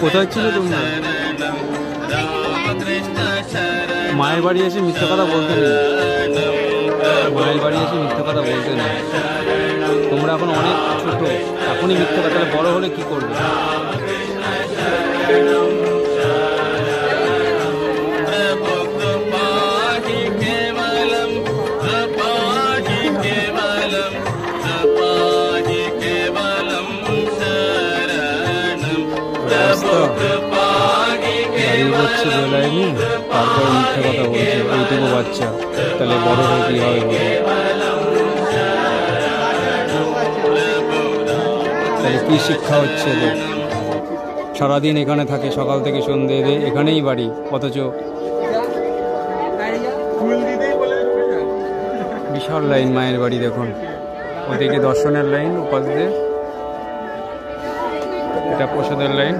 কোথায় ছিল তোমরা? মায়ের বাড়ি এসে মিথ্যা কথা বলতে নেই, মায়ের বাড়ি এসে মিথ্যা কথা বলতে নেই। তোমরা এখন অনেক ছোট, এখনই মিথ্যা কথা, তাহলে বড় হলে কি করবে? দাঁড়িয়ে যাচ্ছে বেলায়নি, তারপরে মিথ্যা কথা বলছে। এইটুকু বাচ্চা, তাহলে বড় হয়ে কি হবে বলো? তাহলে কি শিক্ষা হচ্ছে? সারাদিন এখানে থাকে, সকাল থেকে সন্ধ্যে, এখানেই বাড়ি, অথচ বিশাল লাইন মায়ের বাড়ি। দেখুন ওইদিকে দর্শনের লাইন, ওপাশ দিয়ে এটা প্রসাদের লাইন।